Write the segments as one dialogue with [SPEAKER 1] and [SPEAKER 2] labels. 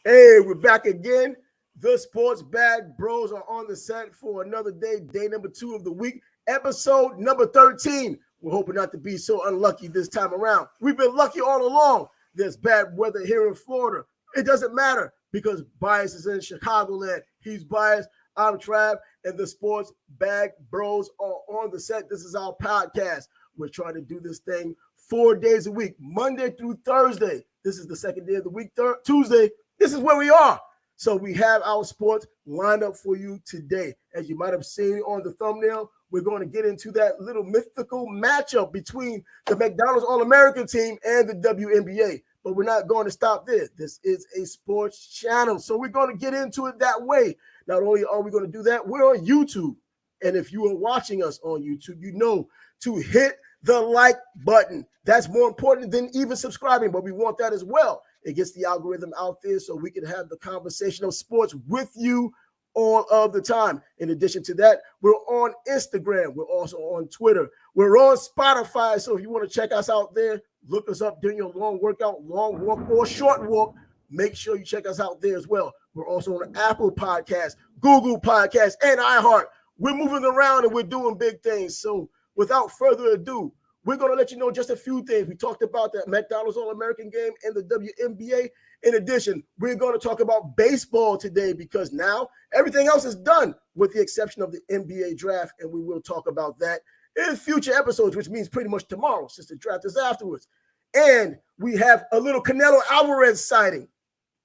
[SPEAKER 1] Hey, we're back again. The Sports Bag Bros are on the set for another day number 2 of the week, episode number 13. We're hoping not to be so unlucky this time around. We've been lucky all along. There's bad weather here in Florida. It doesn't matter because Bias is in Chicagoland. He's Bias. I'm Trav, and the Sports Bag Bros are on the set. This is our podcast. We're trying to do this thing 4 days a week, Monday through Thursday. This is the second day of the week, Tuesday. This is where we are. So we have our sports lined up for you today. As you might have seen on the thumbnail, we're going to get into that little mythical matchup between the McDonald's All-American team and the WNBA. But we're not going to stop there. This is a sports channel, so we're going to get into it that way. Not only are we going to do that, we're on YouTube. And if you are watching us on YouTube, you know to hit the like button. That's more important than even subscribing, but we want that as well. It gets the algorithm out there so we can have the conversation of sports with you all of the time. In addition to that, we're on Instagram. We're also on Twitter. We're on Spotify. So if you want to check us out there, look us up during your long workout, long walk, or short walk. Make sure you check us out there as well. We're also on Apple Podcasts, Google Podcasts, and iHeart. We're moving around and we're doing big things. So without further ado, we're going to let you know just a few things. We talked about that McDonald's All-American game and the WNBA. In addition, we're going to talk about baseball today because now everything else is done with the exception of the NBA draft, and we will talk about that in future episodes, which means pretty much tomorrow since the draft is afterwards. And we have a little Canelo Alvarez sighting.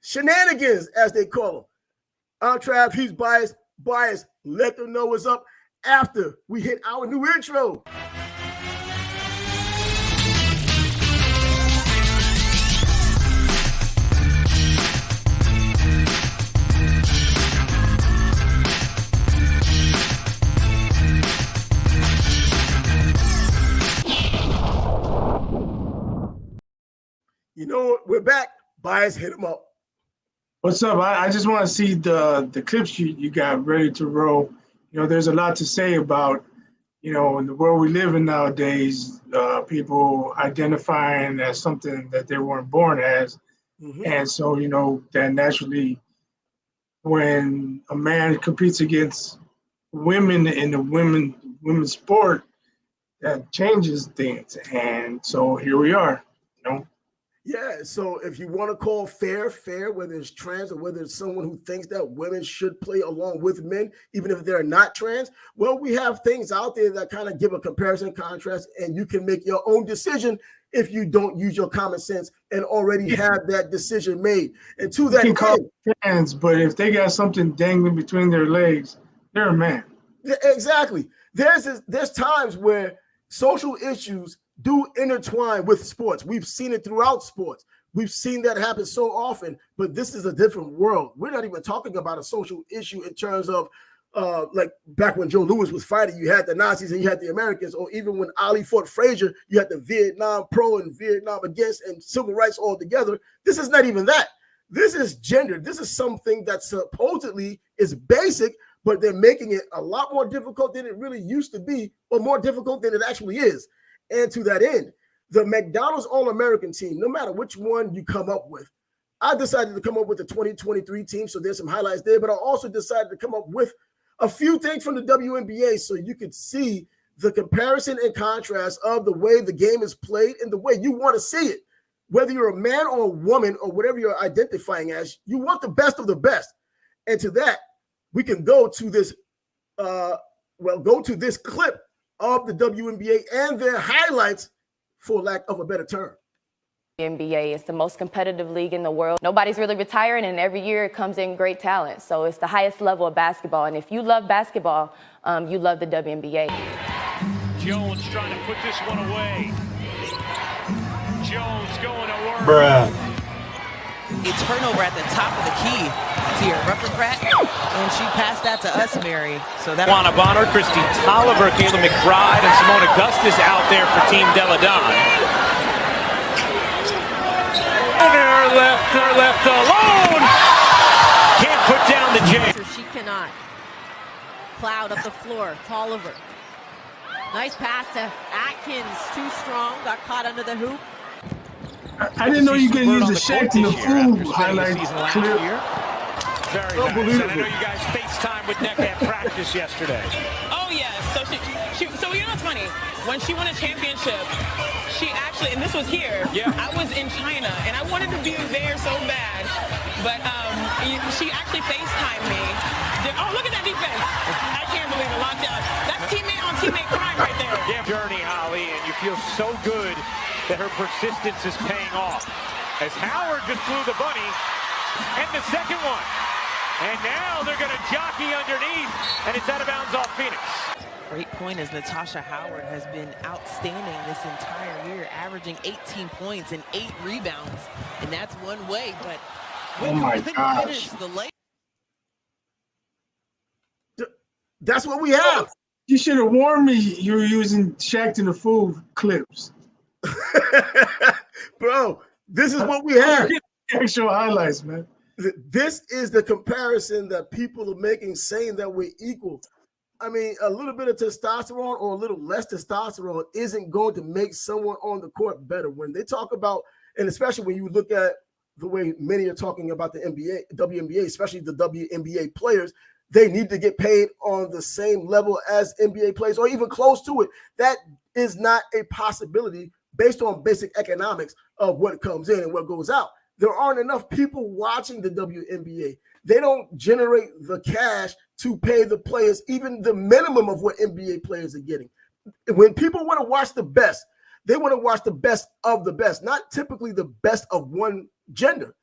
[SPEAKER 1] Shenanigans, as they call them. I'm Trav, he's Bias. Bias, let them know what's up after we hit our new intro. You know what? We're back. Bias, hit him up.
[SPEAKER 2] What's up? I just want to see the clips you got ready to roll. You know, there's a lot to say about, you know, in the world we live in nowadays, people identifying as something that they weren't born as. Mm-hmm. And so, you know, that naturally, when a man competes against women in the women's sport, that changes things. And so here we are, you know.
[SPEAKER 1] Yeah, so if you want to call fair, whether it's trans or whether it's someone who thinks that women should play along with men, even if they're not trans, well, we have things out there that kind of give a comparison, contrast, and you can make your own decision if you don't use your common sense and already have that decision made. And to that
[SPEAKER 2] end, call trans, but if they got something dangling between their legs, they're a man.
[SPEAKER 1] Exactly. There's times where social issues do intertwine with sports. We've seen it throughout sports. We've seen that happen so often, but this is a different world. We're not even talking about a social issue in terms of like back when Joe Louis was fighting, you had the Nazis and you had the Americans, or even when Ali fought Frazier, you had the Vietnam pro and Vietnam against and civil rights all together. This is not even that. This is gender. This is something that supposedly is basic, but they're making it a lot more difficult than it really used to be, or more difficult than it actually is. And to that end, the McDonald's All-American team, no matter which one you come up with, I decided to come up with the 2023 team, so there's some highlights there, but I also decided to come up with a few things from the WNBA so you could see the comparison and contrast of the way the game is played and the way you want to see it. Whether you're a man or a woman or whatever you're identifying as, you want the best of the best. And to that, we can go to this, clip of the WNBA and their highlights, for lack of a better term.
[SPEAKER 3] NBA is the most competitive league in the world. Nobody's really retiring, and every year it comes in great talent. So it's the highest level of basketball. And if you love basketball, you love the WNBA.
[SPEAKER 4] Jones trying to put this one away. Jones going to work.
[SPEAKER 5] Bruh.
[SPEAKER 6] A turnover at the top of the key to your rubber crack, and she passed that to us, Mary. So that
[SPEAKER 4] Juana Bonner, Christy Tolliver, Kayla McBride, and Simone Augustus out there for Team Deladon. And her left alone. Can't put down the jam.
[SPEAKER 6] She cannot. Cloud up the floor. Tolliver. Nice pass to Atkins. Too strong. Got caught under the hoop.
[SPEAKER 2] I didn't know you could use the Shaq and the Fool highlight clip.
[SPEAKER 4] Very nice. And I know you guys FaceTime with Neck at practice yesterday.
[SPEAKER 5] Oh, yes. So you know what's funny? When she won a championship, she actually, and this was here, I was in China, and I wanted to be there so bad. But she actually FaceTimed me. Oh, look at that defense. I can't believe it. Lockdown. That's teammate on teammate crime right there.
[SPEAKER 4] Yeah, journey, Holly, and you feel so good that her persistence is paying off. As Howard just blew the bunny, and the second one. And now they're going to jockey underneath, and it's out of bounds off Phoenix.
[SPEAKER 6] Great point as Natasha Howard has been outstanding this entire year, averaging 18 points and 8 rebounds. And that's one way, but
[SPEAKER 2] oh my gosh.
[SPEAKER 1] That's what we have.
[SPEAKER 2] You should have warned me you were using Shaq and the Fool clips.
[SPEAKER 1] Bro, this is what we have.
[SPEAKER 2] Actual highlights, man.
[SPEAKER 1] This is the comparison that people are making, saying that we're equal. I mean, a little bit of testosterone or a little less testosterone isn't going to make someone on the court better. When they talk about, and especially when you look at the way many are talking about the NBA, WNBA, especially the WNBA players, they need to get paid on the same level as NBA players or even close to it. That is not a possibility based on basic economics of what comes in and what goes out. There aren't enough people watching the WNBA. They don't generate the cash to pay the players even the minimum of what NBA players are getting. When people want to watch the best, they want to watch the best of the best, not typically the best of one gender.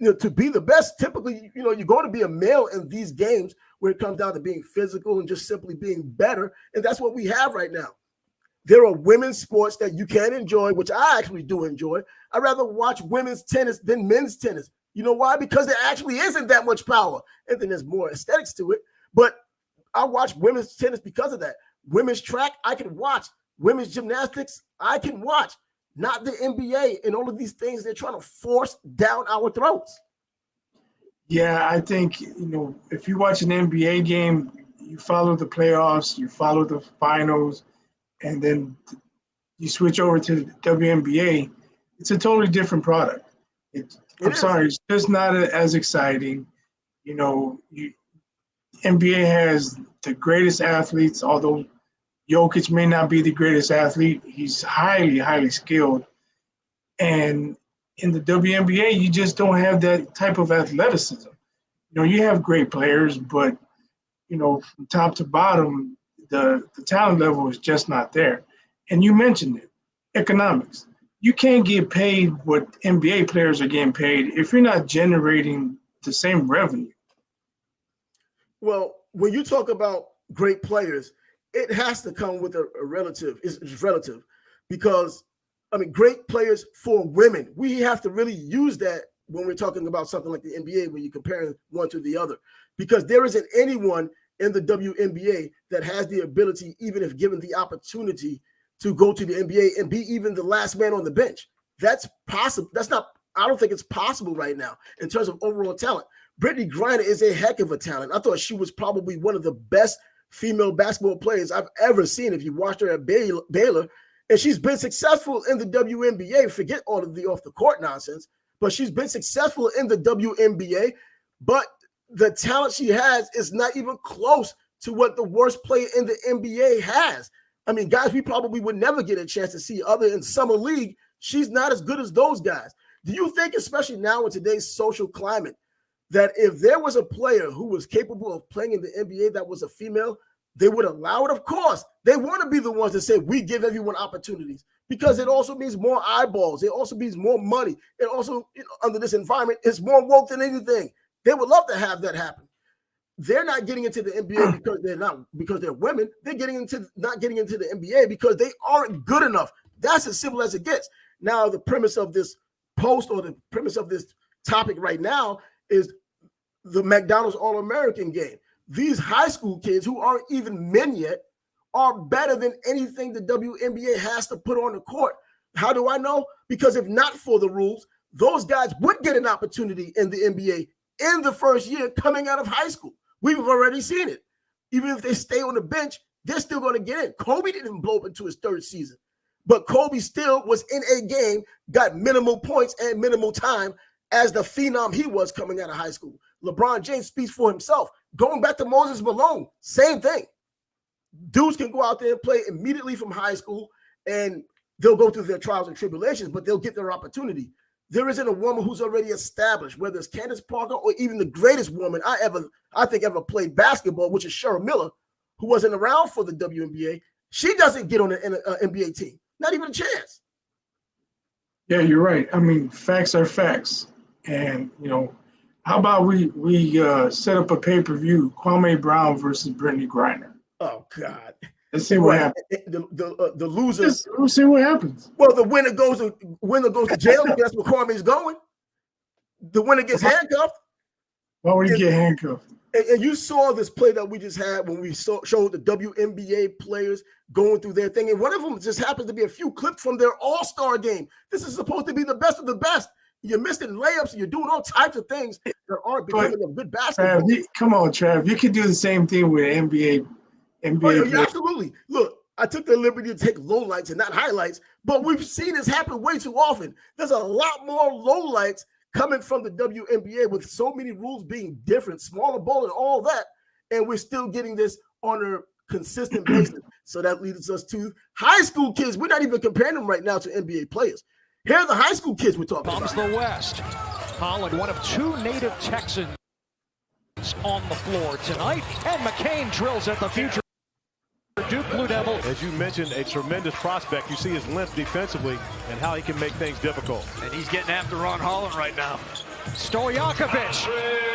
[SPEAKER 1] You know, to be the best, typically, you know, you're going to be a male in these games where it comes down to being physical and just simply being better. And that's what we have right now. There are women's sports that you can enjoy, which I actually do enjoy. I'd rather watch women's tennis than men's tennis. You know why? Because there actually isn't that much power. And then there's more aesthetics to it. But I watch women's tennis because of that. Women's track, I can watch. Women's gymnastics, I can watch. Not the NBA and all of these things they're trying to force down our throats.
[SPEAKER 2] Yeah, I think, you know, if you watch an NBA game, you follow the playoffs, you follow the finals, and then you switch over to the WNBA, it's a totally different product. I'm sorry, it's just not as exciting. You know, NBA has the greatest athletes, although Jokic may not be the greatest athlete. He's highly, highly skilled. And in the WNBA, you just don't have that type of athleticism. You know, you have great players, but, you know, from top to bottom, the talent level is just not there. And you mentioned it, economics. You can't get paid what NBA players are getting paid if you're not generating the same revenue.
[SPEAKER 1] Well, when you talk about great players, it has to come with a relative. It's relative because, I mean, great players for women, we have to really use that when we're talking about something like the NBA, when you compare one to the other, because there isn't anyone in the WNBA that has the ability, even if given the opportunity, to go to the NBA and be even the last man on the bench. That's possible. That's not, I don't think it's possible right now in terms of overall talent. Brittany Griner is a heck of a talent. I thought she was probably one of the best female basketball players I've ever seen. If you watched her at Baylor, and she's been successful in the WNBA, forget all of the off the court nonsense, but she's been successful in the WNBA, but the talent she has is not even close to what the worst player in the NBA has. I mean, guys, we probably would never get a chance to see other in summer league. She's not as good as those guys. Do you think, especially now in today's social climate, that if there was a player who was capable of playing in the NBA that was a female, they would allow it? Of course. They want to be the ones that say we give everyone opportunities, because it also means more eyeballs. It also means more money. It also, you know, under this environment, it's more woke than anything. They would love to have that happen. They're not getting into the NBA because they're women. They're not getting into the NBA because they aren't good enough. That's as simple as it gets. Now, the premise of this post, or the premise of this topic right now, is the McDonald's All-American game. These high school kids who aren't even men yet are better than anything the WNBA has to put on the court. How do I know? Because if not for the rules, those guys would get an opportunity in the NBA in the first year coming out of high school. We've already seen it. Even if they stay on the bench, they're still going to get in. Kobe didn't blow up into his third season. But Kobe still was in a game, got minimal points and minimal time as the phenom he was coming out of high school. LeBron James speaks for himself. Going back to Moses Malone, same thing. Dudes can go out there and play immediately from high school, and they'll go through their trials and tribulations, but they'll get their opportunity. There isn't a woman who's already established, whether it's Candace Parker or even the greatest woman I think ever played basketball, which is Cheryl Miller, who wasn't around for the WNBA. She doesn't get on an NBA team. Not even a chance.
[SPEAKER 2] Yeah, you're right. I mean, facts are facts. And, how about we set up a pay-per-view, Kwame Brown versus Brittany Griner?
[SPEAKER 1] Oh, God.
[SPEAKER 2] Let's see what happens.
[SPEAKER 1] The loser.
[SPEAKER 2] We'll see what happens.
[SPEAKER 1] Well, the winner goes to jail. That's where Kwame's going. The winner gets handcuffed.
[SPEAKER 2] Why would he get handcuffed?
[SPEAKER 1] And you saw this play that we just had when we showed the WNBA players going through their thing. And one of them just happens to be a few clips from their all-star game. This is supposed to be the best of the best. You're missing layups and you're doing all types of things that aren't becoming a good basketball.
[SPEAKER 2] Trav, come on, Trav. You can do the same thing with NBA.
[SPEAKER 1] Yeah, absolutely. Look, I took the liberty to take lowlights and not highlights, but we've seen this happen way too often. There's a lot more lowlights coming from the WNBA with so many rules being different, smaller ball and all that, and we're still getting this on a consistent basis. So that leads us to high school kids. We're not even comparing them right now to NBA players. Here are the high school kids we're talking about.
[SPEAKER 7] Comes the West. Holland, one of two native Texans on the floor tonight, and McCain drills at the future Duke Blue Devil.
[SPEAKER 8] As you mentioned, a tremendous prospect. You see his length defensively and how he can make things difficult.
[SPEAKER 7] And he's getting after Ron Holland right now. Stojakovic.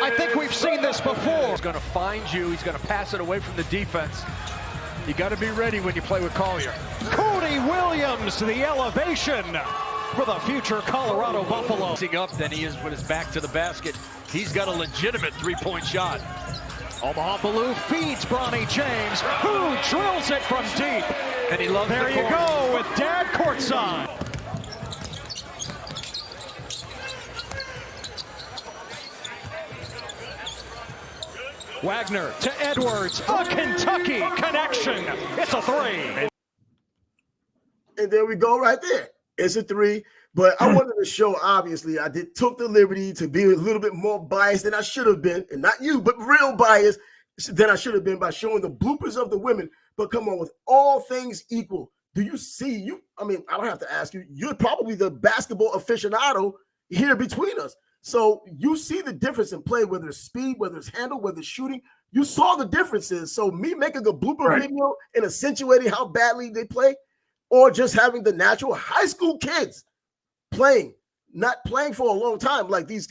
[SPEAKER 7] I think we've seen this before. He's going to find you. He's going to pass it away from the defense. You got to be ready when you play with Collier. Cody Williams, the elevation for the future Colorado Buffalo. Up than he is with his back to the basket. He's got a legitimate three-point shot. Omaha Blue feeds Bronny James, who drills it from deep. And he loves there you go with Dad courtside. Wagner to Edwards, a Kentucky connection. It's a three.
[SPEAKER 1] And there we go right there. It's a three. But I wanted to show, obviously, took the liberty to be a little bit more biased than I should have been. And not you, but real biased than I should have been by showing the bloopers of the women. But come on, with all things equal, do you see I don't have to ask you. You're probably the basketball aficionado here between us. So you see the difference in play, whether it's speed, whether it's handle, whether it's shooting. You saw the differences. So me making a blooper video and accentuating how badly they play, or just having the natural high school kids not playing for a long time, like these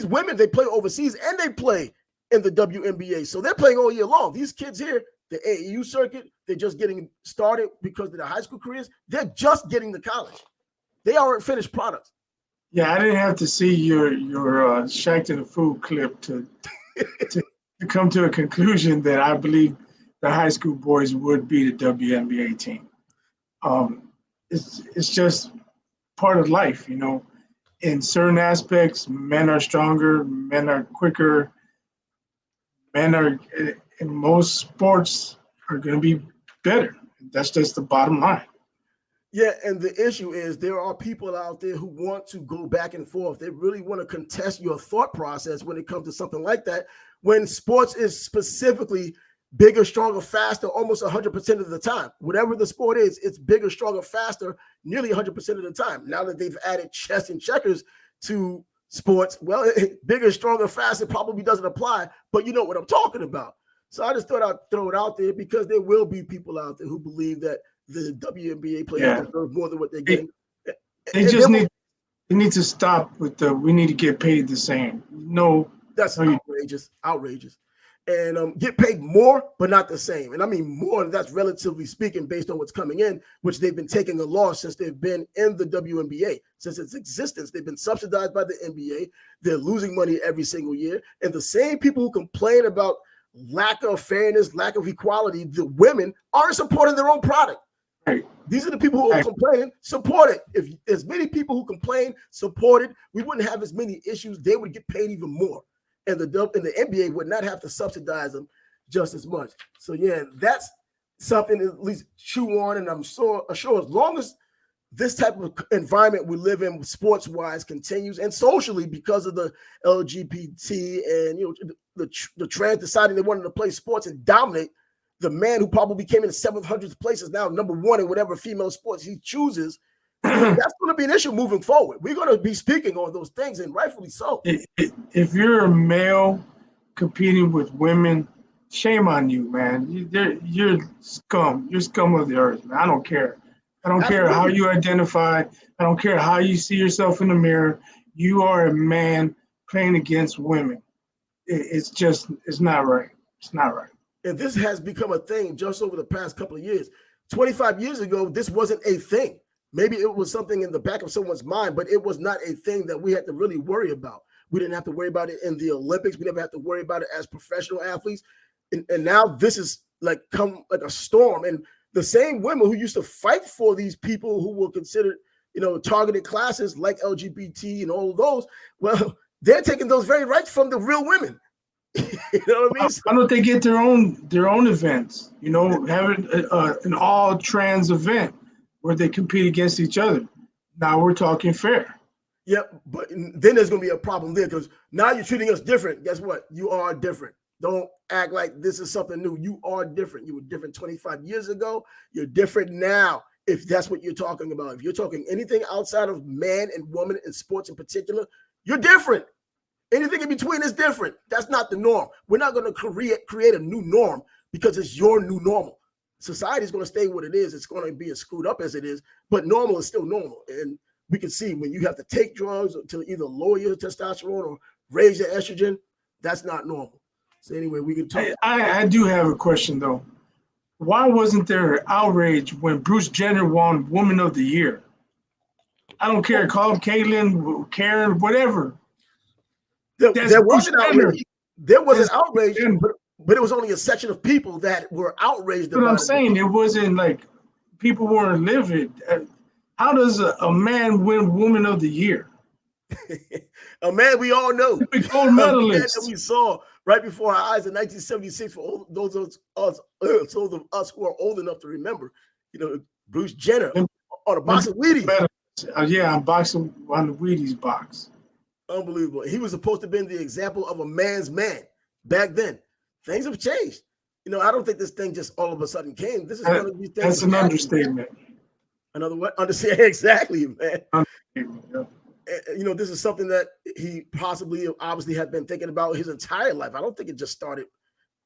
[SPEAKER 1] women, they play overseas and they play in the WNBA. So they're playing all year long. These kids here, the AAU circuit, they're just getting started because of their high school careers. They're just getting to college. They aren't finished products.
[SPEAKER 2] Yeah, I didn't have to see your Shaq to the Food clip to come to a conclusion that I believe the high school boys would be the WNBA team. It's just part of life, In certain aspects, men are stronger, men are quicker, men are in most sports are going to be better. That's just the bottom line.
[SPEAKER 1] Yeah, and the issue is there are people out there who want to go back and forth. They really want to contest your thought process when it comes to something like that. When sports is specifically bigger, stronger, faster, almost 100% of the time. Whatever the sport is, it's bigger, stronger, faster, nearly 100% of the time. Now that they've added chess and checkers to sports, well, bigger, stronger, faster probably doesn't apply, but you know what I'm talking about. So I just thought I'd throw it out there because there will be people out there who believe that the WNBA players deserve more than what they're getting.
[SPEAKER 2] They need to stop with we need to get paid the same. No.
[SPEAKER 1] That's outrageous. And get paid more, but not the same. And I mean more, that's relatively speaking based on what's coming in, which they've been taking a loss since they've been in the WNBA. Since its existence, they've been subsidized by the NBA. They're losing money every single year. And the same people who complain about lack of fairness, lack of equality, the women aren't supporting their own product.
[SPEAKER 2] Right.
[SPEAKER 1] These are the people who are complaining. Support it. If as many people who complain supported, we wouldn't have as many issues. They would get paid even more. And the NBA would not have to subsidize them just as much. So, yeah, that's something to at least chew on. And I'm sure as long as this type of environment we live in sports-wise continues and socially because of the LGBT and the trans deciding they wanted to play sports and dominate, the man who probably came in the 700th place is now number one in whatever female sports he chooses. That's going to be an issue moving forward. We're going to be speaking on those things, and rightfully so.
[SPEAKER 2] If you're a male competing with women, shame on you, man. You're scum. You're scum of the earth, man. I don't care. I don't care how you identify. I don't care how you see yourself in the mirror. You are a man playing against women. It's not right. It's not right.
[SPEAKER 1] And this has become a thing just over the past couple of years. 25 years ago, this wasn't a thing. Maybe it was something in the back of someone's mind, but it was not a thing that we had to really worry about. We didn't have to worry about it in the Olympics. We never had to worry about it as professional athletes. And now this is like come like a storm. And the same women who used to fight for these people who were considered, targeted classes like LGBT and all of those, well, they're taking those very rights from the real women. You know what I mean?
[SPEAKER 2] Why don't they get their own events? Having an all trans event where they compete against each other. Now we're talking fair.
[SPEAKER 1] Yep, but then there's going to be a problem there because now you're treating us different. Guess what? You are different. Don't act like this is something new. You are different. You were different 25 years ago. You're different now, if that's what you're talking about. If you're talking anything outside of man and woman in sports in particular, you're different. Anything in between is different. That's not the norm. We're not going to create a new norm because it's your new normal. Society is going to stay what it is. It's going to be as screwed up as it is, but normal is still normal. And we can see when you have to take drugs to either lower your testosterone or raise your estrogen, that's not normal. So anyway, we can talk.
[SPEAKER 2] I do have a question, though. Why wasn't there outrage when Bruce Jenner won Woman of the Year? I don't care. Call him Caitlyn, Karen, whatever.
[SPEAKER 1] There was an outrage. There was an outrage, but it was only a section of people that were outraged about it.
[SPEAKER 2] But I'm saying it wasn't like people weren't livid. How does a man win Woman of the Year?
[SPEAKER 1] A man we all know.
[SPEAKER 2] Gold medalist.
[SPEAKER 1] That we saw right before our eyes in 1976 for those of us who are old enough to remember. Bruce Jenner on a box of Wheaties.
[SPEAKER 2] Yeah, I'm boxing on the Wheaties box.
[SPEAKER 1] Unbelievable. He was supposed to have been the example of a man's man back then. Things have changed. I don't think this thing just all of a sudden came. This is one of these things.
[SPEAKER 2] That's an understatement.
[SPEAKER 1] Another what? Understand exactly, man.
[SPEAKER 2] Understatement,
[SPEAKER 1] yeah. This is something that he obviously had been thinking about his entire life. I don't think it just started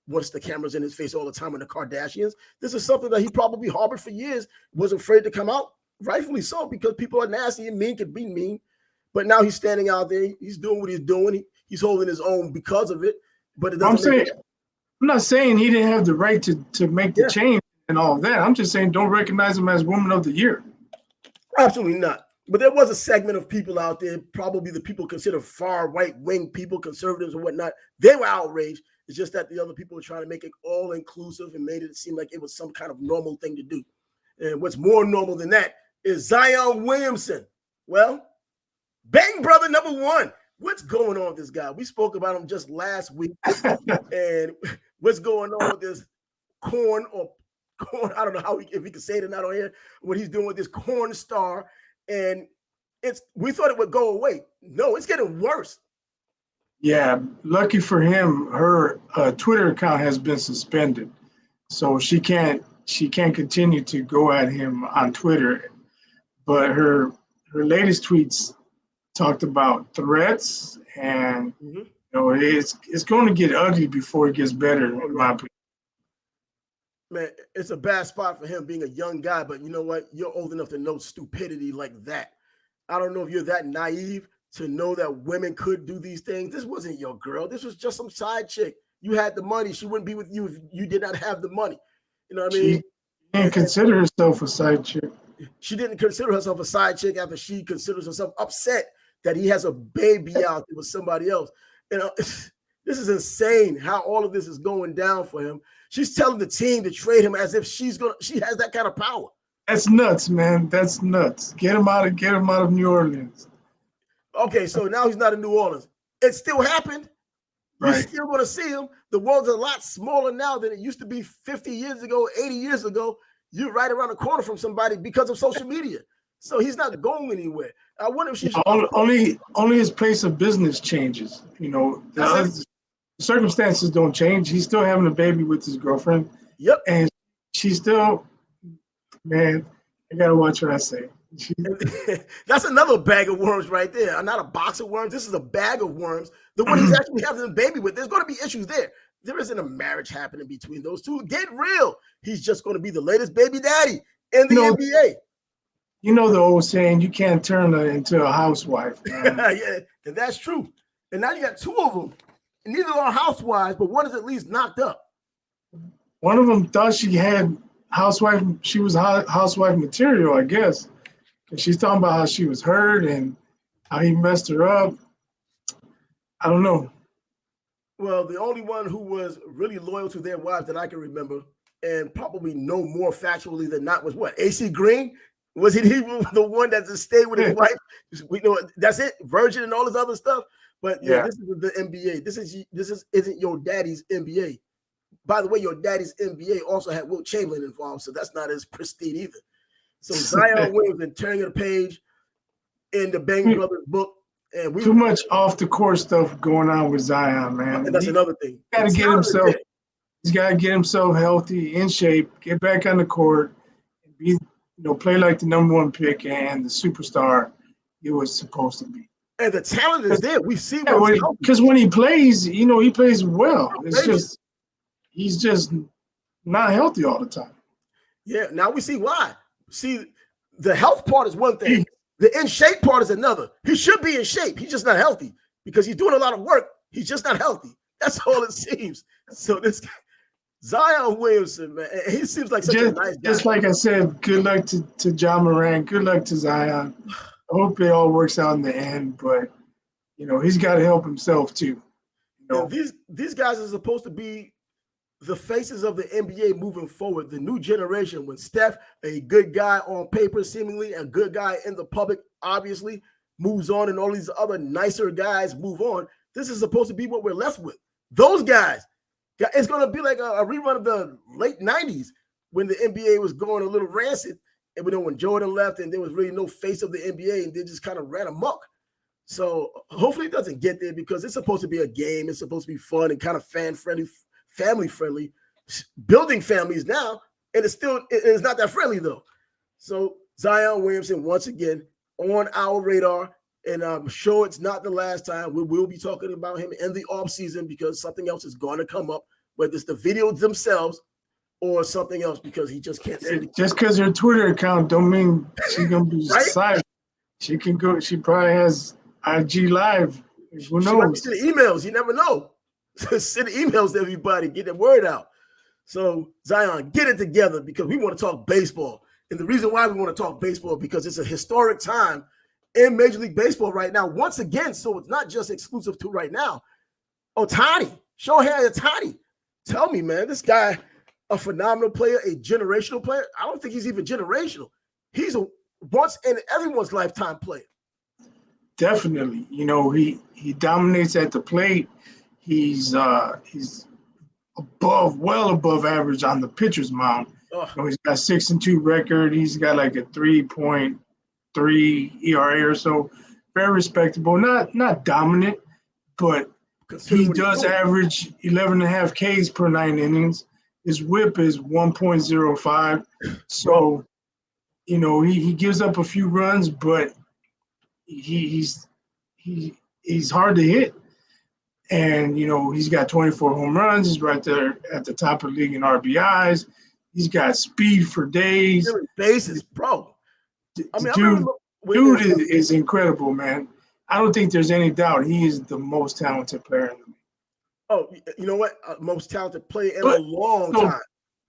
[SPEAKER 1] once the camera's in his face all the time in the Kardashians. This is something that he probably harbored for years, was afraid to come out, rightfully so, because people are nasty and mean, can be mean. But now he's standing out there. He's doing what he's doing. He's holding his own because of it. But it doesn't.
[SPEAKER 2] I'm not saying he didn't have the right to make the change and all of that. I'm just saying don't recognize him as Woman of the Year.
[SPEAKER 1] Absolutely not. But there was a segment of people out there, probably the people considered far right-wing people, conservatives and whatnot. They were outraged. It's just that the other people were trying to make it all-inclusive and made it seem like it was some kind of normal thing to do. And what's more normal than that is Zion Williamson. Well, Bang Brother number one. What's going on with this guy? We spoke about him just last week. And what's going on with this corn? I don't know if he can say it or not on here, what he's doing with this corn star. And we thought it would go away. No, it's getting worse.
[SPEAKER 2] Yeah, lucky for him, her Twitter account has been suspended. So she can't continue to go at him on Twitter. But her latest tweets talked about threats, and it's going to get ugly before it gets better, in my opinion.
[SPEAKER 1] Man, it's a bad spot for him being a young guy, but you know what? You're old enough to know stupidity like that. I don't know if you're that naive to know that women could do these things. This wasn't your girl. This was just some side chick. You had the money. She wouldn't be with you if you did not have the money. You know what I mean?
[SPEAKER 2] She didn't consider herself a side chick.
[SPEAKER 1] She didn't consider herself a side chick after she considers herself upset that he has a baby out there with somebody else. This is insane how all of this is going down for him. She's telling the team to trade him as if she has that kind of power.
[SPEAKER 2] That's nuts, man. That's nuts. Get him out of New Orleans.
[SPEAKER 1] Okay, so now he's not in New Orleans. It still happened. You're
[SPEAKER 2] Right.
[SPEAKER 1] still going to see him. The world's a lot smaller now than it used to be 50 years ago, 80 years ago. You're right around the corner from somebody because of social media. So he's not going anywhere. I wonder if she's
[SPEAKER 2] only his place of business changes. The circumstances don't change. He's still having a baby with his girlfriend.
[SPEAKER 1] Yep.
[SPEAKER 2] And she's still, man, I gotta watch what I say.
[SPEAKER 1] That's another bag of worms right there. Not a box of worms. This is a bag of worms. The one he's actually having a baby with. There's going to be issues there. There isn't a marriage happening between those two. Get real. He's just going to be the latest baby daddy in the NBA.
[SPEAKER 2] You know the old saying, you can't turn her into a housewife.
[SPEAKER 1] Yeah, and that's true. And now you got two of them. And neither are housewives, but one is at least knocked up.
[SPEAKER 2] One of them thought she had housewife. She was housewife material, I guess. And she's talking about how she was hurt and how he messed her up. I don't know.
[SPEAKER 1] Well, the only one who was really loyal to their wives that I can remember, and probably know more factually than not, was what? AC Green? Was he the one that just stayed with his wife? We know that's it, virgin and all this other stuff. But yeah, this is the NBA. This isn't your daddy's NBA. By the way, your daddy's NBA also had Wilt Chamberlain involved, so that's not as pristine either. So Zion Williamson turning the page in the Bang Brothers book. And
[SPEAKER 2] too much off the court stuff going on with Zion, man.
[SPEAKER 1] And that's another thing.
[SPEAKER 2] He's got to get himself healthy, in shape, get back on the court, and be, play like the number one pick and the superstar he was supposed to be.
[SPEAKER 1] And the talent is there. We see
[SPEAKER 2] because when he plays, he plays well. It's just he's just not healthy all the time.
[SPEAKER 1] Yeah, now we see why. See, the health part is one thing. The in shape part is another. He should be in shape. He's just not healthy because he's doing a lot of work. He's just not healthy. That's all it seems. So this guy, Zion Williamson, man, he seems like such a nice guy.
[SPEAKER 2] Just like I said, good luck to John Moran. Good luck to Zion. I hope it all works out in the end, but he's got to help himself too.
[SPEAKER 1] These guys are supposed to be the faces of the NBA moving forward, the new generation. When Steph, a good guy on paper, seemingly a good guy in the public, obviously moves on, and all these other nicer guys move on. This is supposed to be what we're left with. Those guys, it's going to be like a rerun of the late 90s when the NBA was going a little rancid. And when Jordan left and there was really no face of the NBA and they just kind of ran amok. So hopefully it doesn't get there because it's supposed to be a game. It's supposed to be fun and kind of fan-friendly, family-friendly, building families now, and it's not that friendly though. So Zion Williamson, once again, on our radar, and I'm sure it's not the last time. We will be talking about him in the offseason because something else is going to come up, whether it's the videos themselves or something else, because he just can't see.
[SPEAKER 2] Just because her Twitter account don't mean she's going to be silent. She can go. She probably has IG Live. Who knows?
[SPEAKER 1] She might be sending emails. You never know. Send emails to everybody, get the word out. So Zion, get it together because we want to talk baseball. And the reason why we want to talk baseball because it's a historic time in Major League Baseball right now. Once again, so it's not just exclusive to right now. Ohtani, Shohei Ohtani. Tell me, man, this guy, a phenomenal player, a generational player. I don't think he's even generational. He's a once in everyone's lifetime player.
[SPEAKER 2] Definitely. He dominates at the plate. He's well above average on the pitcher's mound. He's got 6-2 record. He's got like a 3.3 ERA or so. Very respectable. Not dominant, but he does average 11.5 Ks per 9 innings. His WHIP is 1.05. So, he gives up a few runs, but he's hard to hit. And, he's got 24 home runs. He's right there at the top of the league in RBIs. He's got speed for days.
[SPEAKER 1] Bases, bro.
[SPEAKER 2] Dude is incredible, man. I don't think there's any doubt he is the most talented player in the league.
[SPEAKER 1] Oh, you know what? Most talented player in a long time.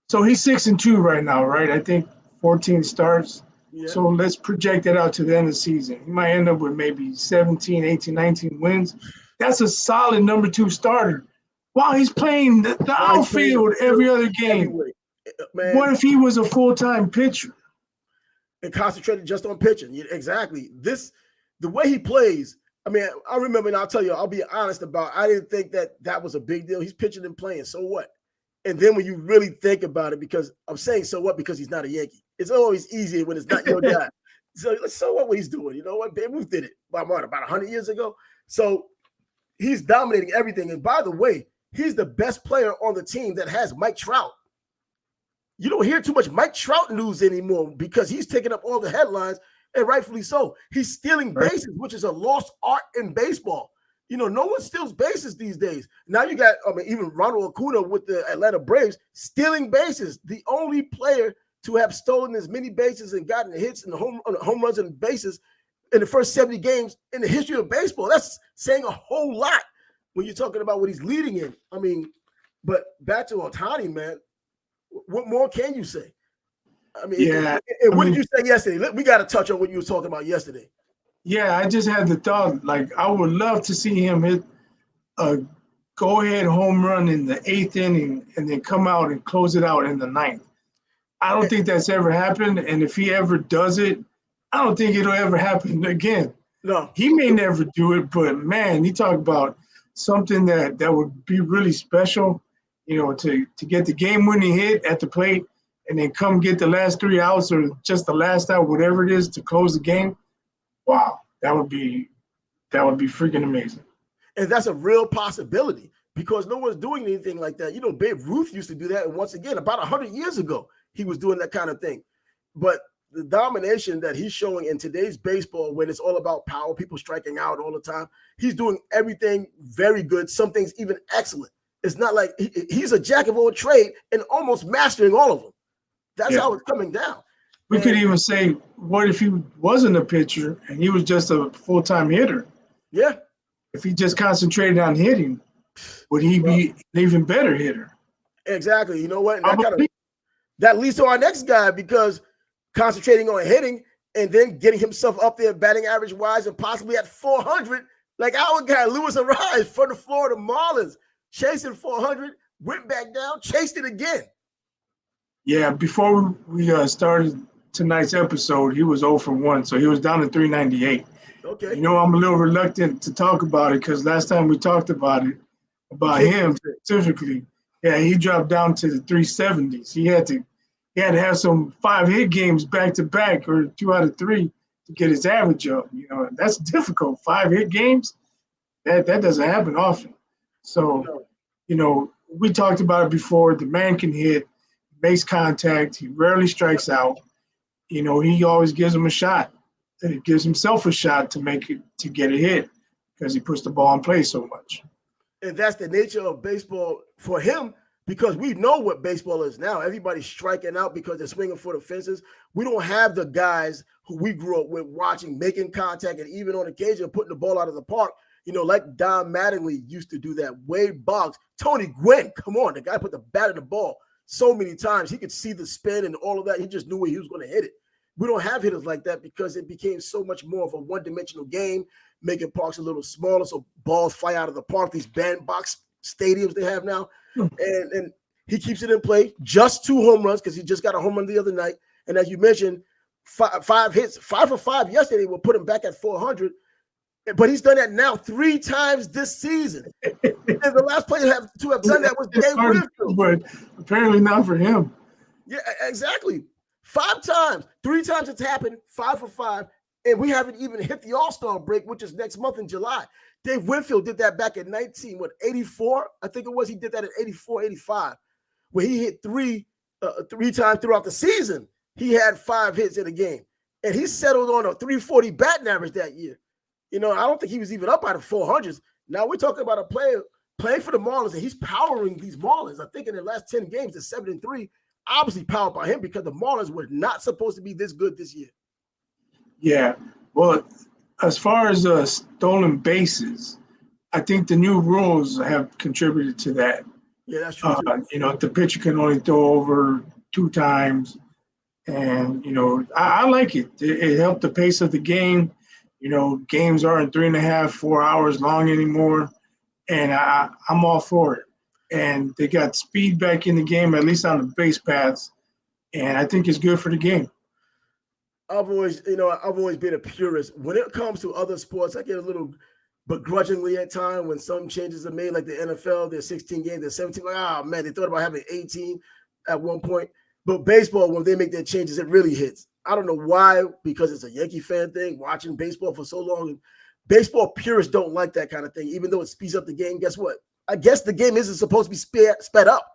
[SPEAKER 2] So he's 6-2 right now, right? I think 14 starts. Yeah. So let's project that out to the end of the season. He might end up with maybe 17, 18, 19 wins. That's a solid number 2 starter. While he's playing the outfield every other game. Man. What if he was a full-time pitcher?
[SPEAKER 1] And concentrated just on pitching. Exactly. The way he plays, I mean, I remember, and I'll tell you, I'll be honest about, I didn't think that was a big deal. He's pitching and playing, so what? And then when you really think about it, because I'm saying so what because he's not a Yankee. It's always easier when it's not your guy. So what he's doing? You know what? Babe Ruth did it about 100 years ago. So he's dominating everything. And by the way, he's the best player on the team that has Mike Trout. You don't hear too much Mike Trout news anymore because he's taking up all the headlines, and rightfully so. He's stealing bases, which is a lost art in baseball. You know, no one steals bases these days. Now you got, even Ronald Acuna with the Atlanta Braves stealing bases. The only player to have stolen as many bases and gotten hits and home runs and bases in the first 70 games in the history of baseball. That's saying a whole lot when you're talking about what he's leading in. I mean, but back to Ohtani, man, what more can you say? I mean,
[SPEAKER 2] yeah.
[SPEAKER 1] And what did you say yesterday? We got to touch on what you were talking about yesterday.
[SPEAKER 2] Yeah, I just had the thought, like, I would love to see him hit a go-ahead home run in the 8th inning and then come out and close it out in the 9th. I don't think that's ever happened, and if he ever does it, I don't think it'll ever happen again.
[SPEAKER 1] No.
[SPEAKER 2] He may never do it, but, man, you talk about something that would be really special, you know, to get the game-winning hit at the plate and then come get the last 3 outs or just the last out, whatever it is, to close the game. Wow, that would be freaking amazing.
[SPEAKER 1] And that's a real possibility because no one's doing anything like that. You know, Babe Ruth used to do that. And once again, about 100 years ago, he was doing that kind of thing. But the domination that he's showing in today's baseball, when it's all about power, people striking out all the time, he's doing everything very good, some things even excellent. It's not like he's a jack of all trade and almost mastering all of them. That's how it's coming down.
[SPEAKER 2] We could even say, what if he wasn't a pitcher and he was just a full-time hitter?
[SPEAKER 1] Yeah.
[SPEAKER 2] If he just concentrated on hitting, would he be an even better hitter?
[SPEAKER 1] Exactly. You know what? That leads to our next guy because concentrating on hitting and then getting himself up there batting average wise and possibly at 400, like our guy, Luis Arraez for the Florida Marlins, chasing 400, went back down, chased it again.
[SPEAKER 2] Yeah, before we started tonight's episode, he was 0 for 1, so he was down to 398.
[SPEAKER 1] Okay.
[SPEAKER 2] You know, I'm a little reluctant to talk about it because last time we talked about him specifically, he dropped down to the 370s. He had to have some 5-hit games back to back or 2 out of 3 to get his average up. You know, that's difficult. 5-hit games, that doesn't happen often. So, you know, we talked about it before. The man can hit, makes contact. He rarely strikes out. You know, he always gives him a shot. He gives himself a shot to get a hit because he puts the ball in play so much.
[SPEAKER 1] And that's the nature of baseball for him because we know what baseball is now. Everybody's striking out because they're swinging for the fences. We don't have the guys who we grew up with watching, making contact, and even on occasion putting the ball out of the park. You know, like Don Mattingly used to do that. Wade Boggs, Tony Gwynn, come on, the guy put the bat in the ball so many times. He could see the spin and all of that. He just knew where he was going to hit it. We don't have hitters like that because it became so much more of a one-dimensional game, making parks a little smaller so balls fly out of the park, these bandbox stadiums they have now. And he keeps it in play, just 2 home runs because he just got a home run the other night. And as you mentioned, 5 hits, 5 for 5 yesterday will put him back at 400. But he's done that now 3 times this season. And the last player to have done that was Dave Winfield.
[SPEAKER 2] But apparently not for him.
[SPEAKER 1] Yeah, exactly. 5 times. 3 times it's happened, 5 for 5. And we haven't even hit the All-Star break, which is next month in July. Dave Winfield did that back in 84? I think it was. He did that in 84, 85, where he hit 3 times throughout the season. He had 5 hits in a game. And he settled on a 340 batting average that year. You know, I don't think he was even up out of 400s. Now we're talking about a player playing for the Marlins, and he's powering these Marlins. I think in the last 10 games, it's 7-3. Obviously powered by him because the Marlins were not supposed to be this good this year.
[SPEAKER 2] Yeah. Well, as far as stolen bases, I think the new rules have contributed to that.
[SPEAKER 1] Yeah, that's true.
[SPEAKER 2] You know, the pitcher can only throw over 2 times. And, you know, I like it. It helped the pace of the game. You know, games aren't 3.5, 4 hours long anymore. And I'm all for it. And they got speed back in the game, at least on the base paths. And I think it's good for the game.
[SPEAKER 1] I've always been a purist. When it comes to other sports, I get a little begrudgingly at times when some changes are made, like the NFL, there's 16 games, there's 17. Like, oh man, they thought about having 18 at one point. But baseball, when they make their changes, it really hits. I don't know why, because it's a Yankee fan thing, watching baseball for so long. And baseball purists don't like that kind of thing, even though it speeds up the game. Guess what? I guess the game isn't supposed to be sped up.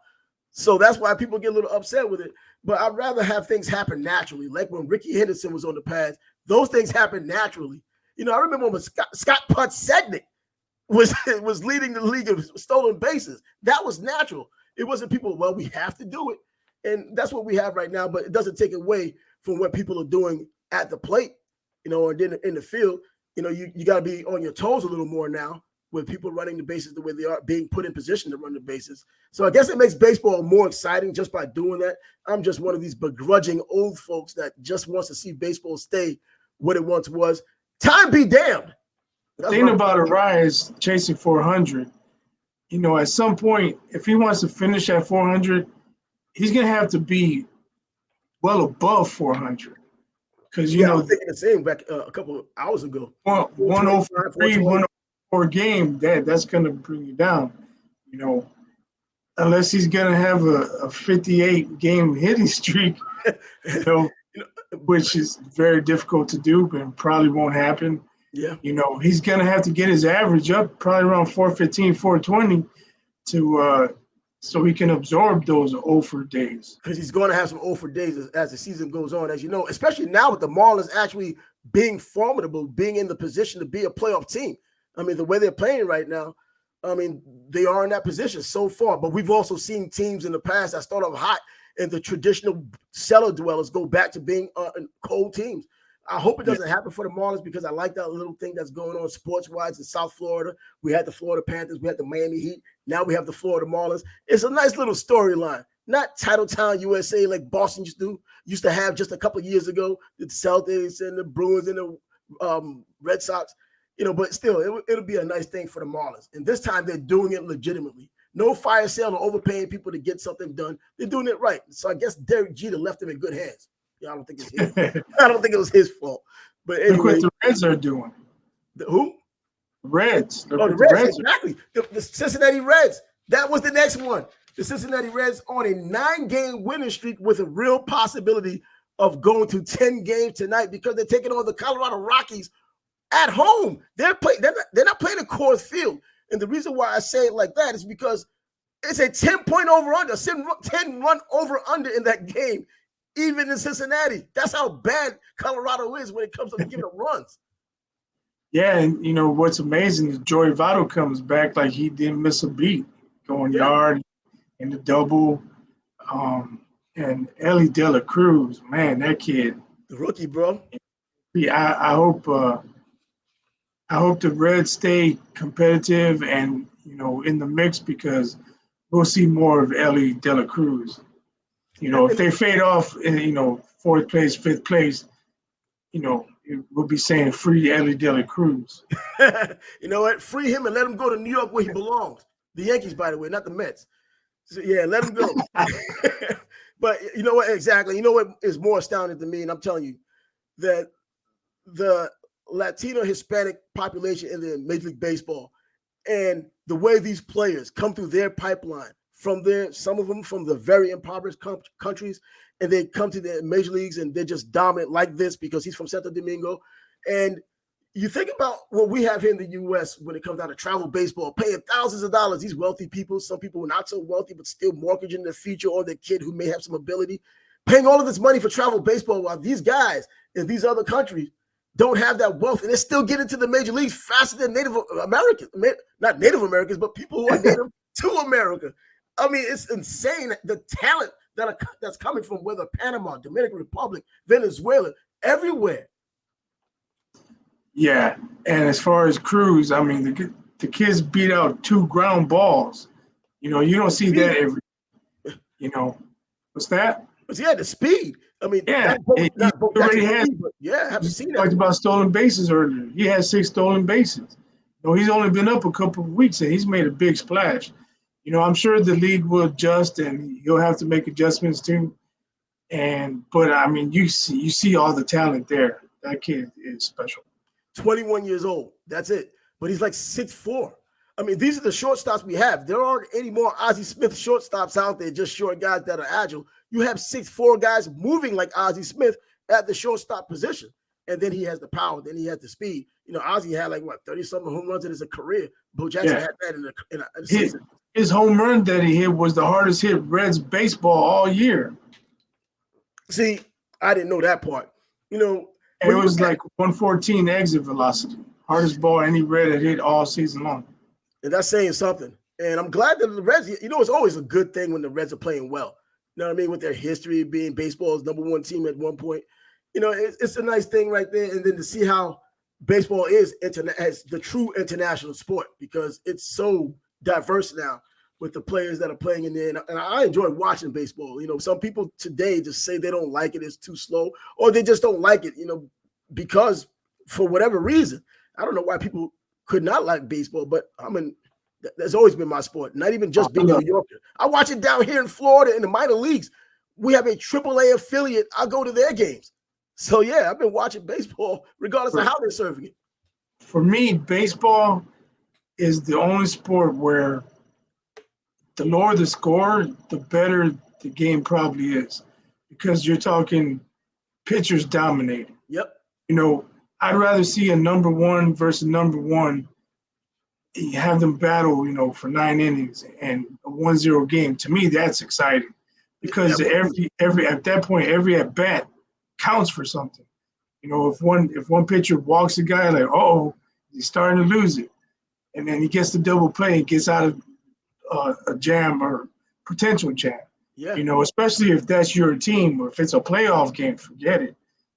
[SPEAKER 1] So that's why people get a little upset with it. But I'd rather have things happen naturally. Like when Ricky Henderson was on the pads, those things happen naturally. You know, I remember when Scott Podsednik was leading the league of stolen bases. That was natural. It wasn't people, well, we have to do it. And that's what we have right now, but it doesn't take away from what people are doing at the plate, you know, or in the field. You know, you got to be on your toes a little more now with people running the bases the way they are, being put in position to run the bases. So I guess it makes baseball more exciting just by doing that. I'm just one of these begrudging old folks that just wants to see baseball stay what it once was. Time be damned.
[SPEAKER 2] The thing about Arias chasing 400, you know, at some point, if he wants to finish at 400, he's going to have to be well above 400. Because, you know,
[SPEAKER 1] I was thinking the same back a couple of hours ago.
[SPEAKER 2] 103, 104 game, that's going to bring you down, you know, unless he's going to have a 58 game hitting streak, you know, which is very difficult to do, but probably won't happen.
[SPEAKER 1] Yeah.
[SPEAKER 2] You know, he's going to have to get his average up probably around 415, 420 to so he can absorb those 0 days.
[SPEAKER 1] Because he's going to have some 0 days as the season goes on, as you know, especially now with the Marlins actually being formidable, being in the position to be a playoff team. I mean, the way they're playing right now, I mean, they are in that position so far. But we've also seen teams in the past that start off hot and the traditional cellar dwellers go back to being cold teams. I hope it doesn't happen for the Marlins because I like that little thing that's going on sports-wise in South Florida. We had the Florida Panthers. We had the Miami Heat. Now we have the Florida Marlins. It's a nice little storyline. Not Titletown USA like Boston used to have just a couple of years ago, the Celtics and the Bruins and the Red Sox. You know, but still, it'll be a nice thing for the Marlins. And this time they're doing it legitimately. No fire sale or overpaying people to get something done. They're doing it right. So I guess Derek Jeter left them in good hands. Yeah, I don't think it's his. I don't think it was his fault. But anyway,
[SPEAKER 2] look what the Reds are doing.
[SPEAKER 1] Who?
[SPEAKER 2] Reds.
[SPEAKER 1] The Reds, exactly. The Cincinnati Reds. That was the next one. The Cincinnati Reds on a 9-game winning streak with a real possibility of going to 10 games tonight because they're taking on the Colorado Rockies at home. They're not playing at Coors Field. And the reason why I say it like that is because it's a 10-point over-under, 10-run over-under in that game, even in Cincinnati. That's how bad Colorado is when it comes to giving up runs.
[SPEAKER 2] Yeah, and you know what's amazing is Joey Votto comes back like he didn't miss a beat, going yard in the double. And Ellie De La Cruz, man, that kid,
[SPEAKER 1] the rookie, bro.
[SPEAKER 2] Yeah, I hope the Reds stay competitive and you know in the mix because we'll see more of Ellie De La Cruz. You know, if they fade off, you know, 4th place, 5th place, you know, we'll be saying free Ellie De La Cruz.
[SPEAKER 1] You know what? Free him and let him go to New York where he belongs. The Yankees, by the way, not the Mets. So, yeah, let him go. But you know what? Exactly. You know what is more astounding to me, and I'm telling you, that the Latino Hispanic population in the Major League Baseball and the way these players come through their pipeline from some of them from the very impoverished countries, and they come to the major leagues and they're just dominant like this because he's from Santo Domingo. And you think about what we have here in the U.S. when it comes down to travel baseball, paying thousands of dollars. These wealthy people, some people who are not so wealthy, but still mortgaging their future or their kid who may have some ability, paying all of this money for travel baseball while these guys in these other countries don't have that wealth, and they're still getting to the major leagues faster than Native Americans, not Native Americans, but people who are native to America. I mean, it's insane the talent that's coming from whether Panama, Dominican Republic, Venezuela, everywhere.
[SPEAKER 2] Yeah, and as far as Cruz, I mean, the kids beat out 2 ground balls. You know, you don't see that every. You know, what's that?
[SPEAKER 1] But yeah, the speed. I mean,
[SPEAKER 2] yeah,
[SPEAKER 1] he already has. Yeah, I haven't seen that.
[SPEAKER 2] Talked about stolen bases earlier. He has 6 stolen bases. You know, he's only been up a couple of weeks and he's made a big splash. You know, I'm sure the league will adjust and he'll have to make adjustments too. But I mean, you see all the talent there. That kid is special.
[SPEAKER 1] 21 years old. That's it. but he's like 6'4". I mean, these are the shortstops we have. There aren't any more Ozzie Smith shortstops out there, just short guys that are agile. You have 6'4" guys moving like Ozzie Smith at the shortstop position. And then he has the power. Then he has the speed. You know, Ozzie had 30-something home runs in his career. Bo Jackson had that in a season.
[SPEAKER 2] His home run that he hit was the hardest hit Reds baseball all year.
[SPEAKER 1] See, I didn't know that part. You know,
[SPEAKER 2] it was like 114 exit velocity. Hardest ball any Red had hit all season long.
[SPEAKER 1] And that's saying something. And I'm glad that the Reds, you know, it's always a good thing when the Reds are playing well. You know what I mean? With their history of being baseball's #1 team at one point. You know, it's a nice thing right there. And then to see how baseball is as the true international sport, because it's so diverse now with the players that are playing in there. And I enjoy watching baseball. You know, some people today just say they don't like it, it's too slow, or they just don't like it, you know, because for whatever reason. I don't know why people could not like baseball, but that's always been my sport, not even just being a New Yorker. I watch it down here in Florida in the minor leagues. We have a AAA affiliate. I go to their games. So, yeah, I've been watching baseball regardless of how they're serving it.
[SPEAKER 2] For me, baseball is the only sport where the lower the score, the better the game probably is, because you're talking pitchers dominating.
[SPEAKER 1] Yep.
[SPEAKER 2] You know, I'd rather see a #1 versus #1. You have them battle, you know, for 9 innings and a 1-0 game. To me, that's exciting, because every at that point, every at bat counts for something. You know, if one pitcher walks a guy, like, he's starting to lose it, and then he gets the double play and gets out of a jam or potential jam.
[SPEAKER 1] Yeah.
[SPEAKER 2] You know, especially if that's your team, or if it's a playoff game, forget it.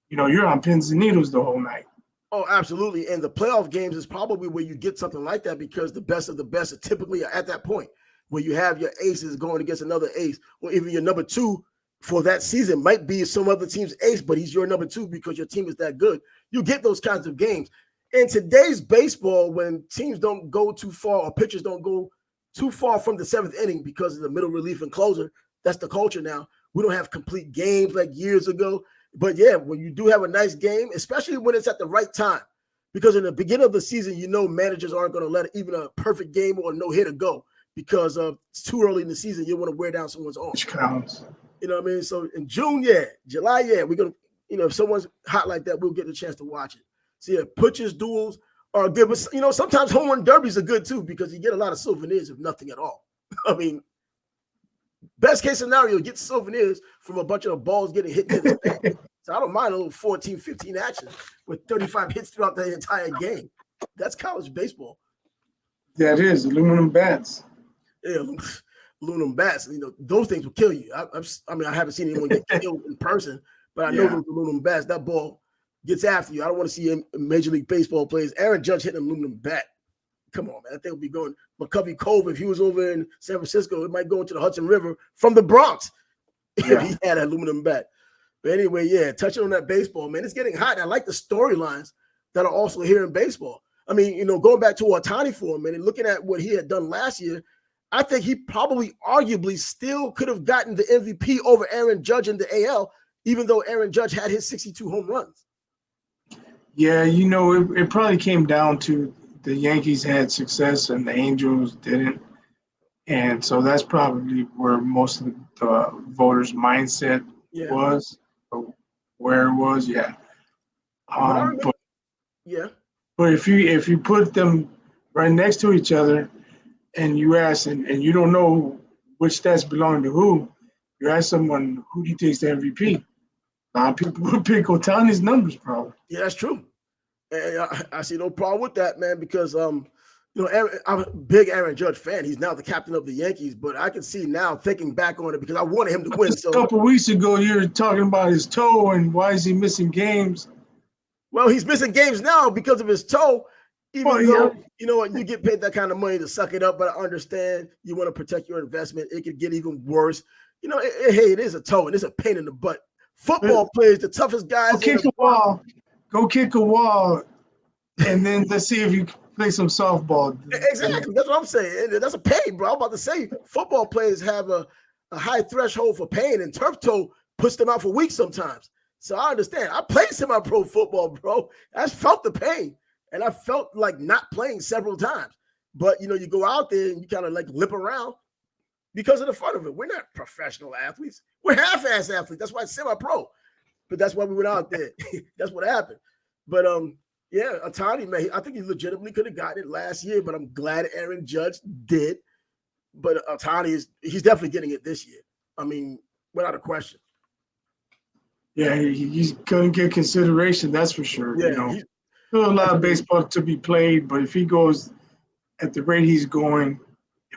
[SPEAKER 2] You know, you're on pins and needles the whole night.
[SPEAKER 1] Oh, absolutely. And the playoff games is probably where you get something like that, because the best of the best are typically at that point where you have your aces going against another ace, or even your #2 for that season might be some other team's ace, but he's your #2 because your team is that good. You get those kinds of games. In today's baseball, when teams don't go too far, or pitchers don't go too far from the 7th inning because of the middle relief and closer, that's the culture now. We don't have complete games like years ago. But, yeah, when you do have a nice game, especially when it's at the right time, because in the beginning of the season, you know managers aren't going to let even a perfect game or a no-hitter go, because it's too early in the season. You want to wear down someone's arm.
[SPEAKER 2] Which counts.
[SPEAKER 1] You know what I mean? So in June, July, we're going to, you know, if someone's hot like that, we'll get a chance to watch it. So, yeah, pitchers, duels are good. But, you know, sometimes home run derbies are good, too, because you get a lot of souvenirs of nothing at all. I mean, best case scenario, you get souvenirs from a bunch of balls getting hit in the stand. So I don't mind a little 14, 15 action with 35 hits throughout the entire game. That's college baseball.
[SPEAKER 2] That is aluminum bats.
[SPEAKER 1] Yeah, aluminum bats. You know, those things will kill you. I mean, I haven't seen anyone get killed in person, but I know those aluminum bats. That ball gets after you. I don't want to see Major League Baseball players. Aaron Judge hitting an aluminum bat. Come on, man. I think we'll be going. McCovey Cove, if he was over in San Francisco, it might go into the Hudson River from the Bronx if he had an aluminum bat. But anyway, touching on that baseball, man, it's getting hot. I like the storylines that are also here in baseball. I mean, you know, going back to Ohtani for a minute, looking at what he had done last year, I think he probably arguably still could have gotten the MVP over Aaron Judge in the AL, even though Aaron Judge had his 62 home runs.
[SPEAKER 2] Yeah, you know, it probably came down to the Yankees had success and the Angels didn't. And so that's probably where most of the voters' mindset was, or where it was, But if you put them right next to each other and you ask, and you don't know which stats belong to who, you ask someone, who do you think is the MVP? A lot of people would pick Ohtani's numbers, probably.
[SPEAKER 1] Yeah, that's true. And I see no problem with that, man, because you know, I'm a big Aaron Judge fan. He's now the captain of the Yankees, but I can see now, thinking back on it, because I wanted him to win.
[SPEAKER 2] Just a couple of weeks ago, you were talking about his toe and why is he missing games?
[SPEAKER 1] Well, he's missing games now because of his toe. Even though, you know what, you get paid that kind of money to suck it up, but I understand you want to protect your investment. It could get even worse. You know, hey, it is a toe and it's a pain in the butt. Football players, the toughest guys.
[SPEAKER 2] Go kick a wall, and then let's see if you play some softball.
[SPEAKER 1] Exactly. That's what I'm saying. That's a pain, bro. I'm about to say football players have a high threshold for pain, and turf toe puts them out for weeks sometimes. So I understand. I played semi-pro football, bro. I felt the pain. And I felt like not playing several times. But, you go out there and you kind of like lip around because of the fun of it. We're not professional athletes. We're half-ass athletes. That's why it's semi-pro. But that's why we went out there. That's what happened. But, yeah, Ohtani, man, I think he legitimately could have gotten it last year, but I'm glad Aaron Judge did. But Ohtani he's definitely getting it this year. I mean, without a question.
[SPEAKER 2] Yeah, he's going to get consideration, that's for sure.
[SPEAKER 1] Yeah,
[SPEAKER 2] Still a lot of baseball to be played, but if he goes at the rate he's going,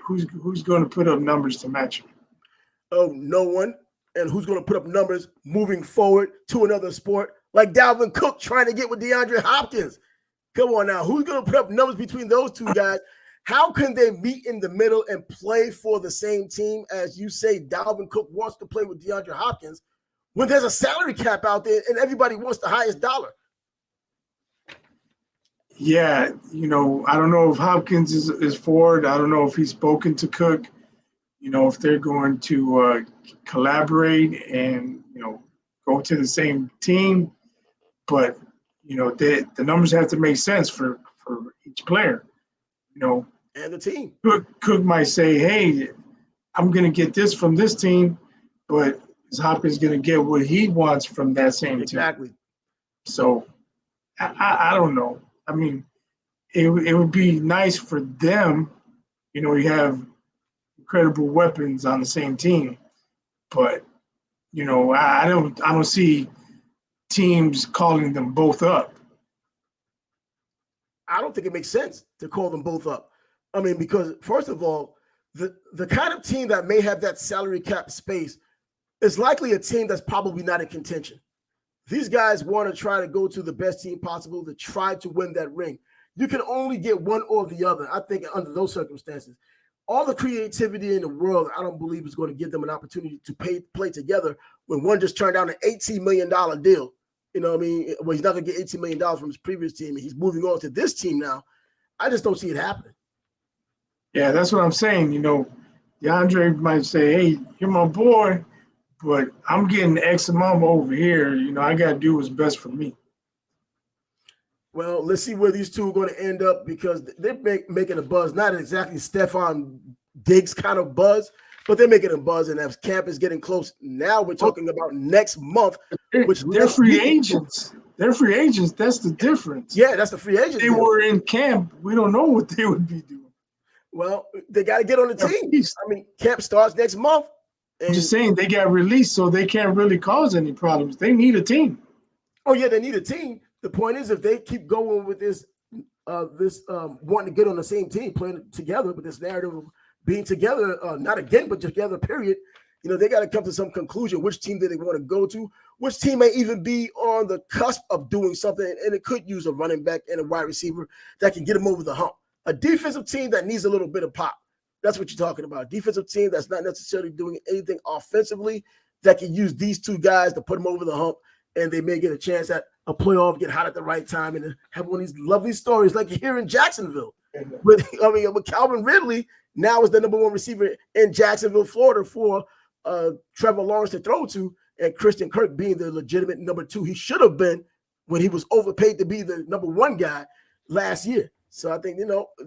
[SPEAKER 2] who's going to put up numbers to match him?
[SPEAKER 1] Oh, no one. And who's going to put up numbers moving forward to another sport? Like Dalvin Cook trying to get with DeAndre Hopkins. Come on now. Who's going to put up numbers between those two guys? How can they meet in the middle and play for the same team? As you say, Dalvin Cook wants to play with DeAndre Hopkins when there's a salary cap out there and everybody wants the highest dollar.
[SPEAKER 2] Yeah, I don't know if Hopkins is for it. I don't know if he's spoken to Cook, if they're going to collaborate and, go to the same team. But, the numbers have to make sense for each player,
[SPEAKER 1] And the team.
[SPEAKER 2] Cook might say, hey, I'm going to get this from this team, but is Hopkins going to get what he wants from that same team?
[SPEAKER 1] Exactly.
[SPEAKER 2] So I don't know. I mean, it would be nice for them. You have incredible weapons on the same team, but I don't see teams calling them both up.
[SPEAKER 1] I don't think it makes sense to call them both up. I mean, because first of all, the kind of team that may have that salary cap space is likely a team that's probably not in contention. These guys want to try to go to the best team possible to try to win that ring. You can only get one or the other, I think, under those circumstances. All the creativity in the world, I don't believe is going to give them an opportunity to play together when one just turned down an $18 million deal. You know what I mean? Well, he's not going to get $18 million from his previous team, and he's moving on to this team now. I just don't see it happening.
[SPEAKER 2] Yeah, that's what I'm saying. DeAndre might say, hey, you're my boy, but I'm getting X amount over here. I got to do what's best for me.
[SPEAKER 1] Well, let's see where these two are going to end up because they're making a buzz. Not exactly Stephon Diggs kind of buzz, but they're making a buzz. And as camp is getting close, now we're talking about next month.
[SPEAKER 2] They're free agents. They're free agents. That's the difference.
[SPEAKER 1] Yeah, that's the free agent.
[SPEAKER 2] They were in camp. We don't know what they would be doing.
[SPEAKER 1] Well, they got to get on the team. I mean, camp starts next month.
[SPEAKER 2] I'm just saying they got released, so they can't really cause any problems. They need a team.
[SPEAKER 1] Oh, yeah, they need a team. The point is, if they keep going with this wanting to get on the same team, playing together, but this narrative of being together, not again, but together, period, they got to come to some conclusion. Which team do they want to go to? Which team may even be on the cusp of doing something, and it could use a running back and a wide receiver that can get them over the hump. A defensive team that needs a little bit of pop. That's what you're talking about. A defensive team that's not necessarily doing anything offensively that can use these two guys to put them over the hump, and they may get a chance at a playoff, get hot at the right time, and have one of these lovely stories like here in Jacksonville. With Calvin Ridley now is the number one receiver in Jacksonville, Florida for Trevor Lawrence to throw to, and Christian Kirk being the legitimate number two he should have been when he was overpaid to be the number one guy last year. So I think,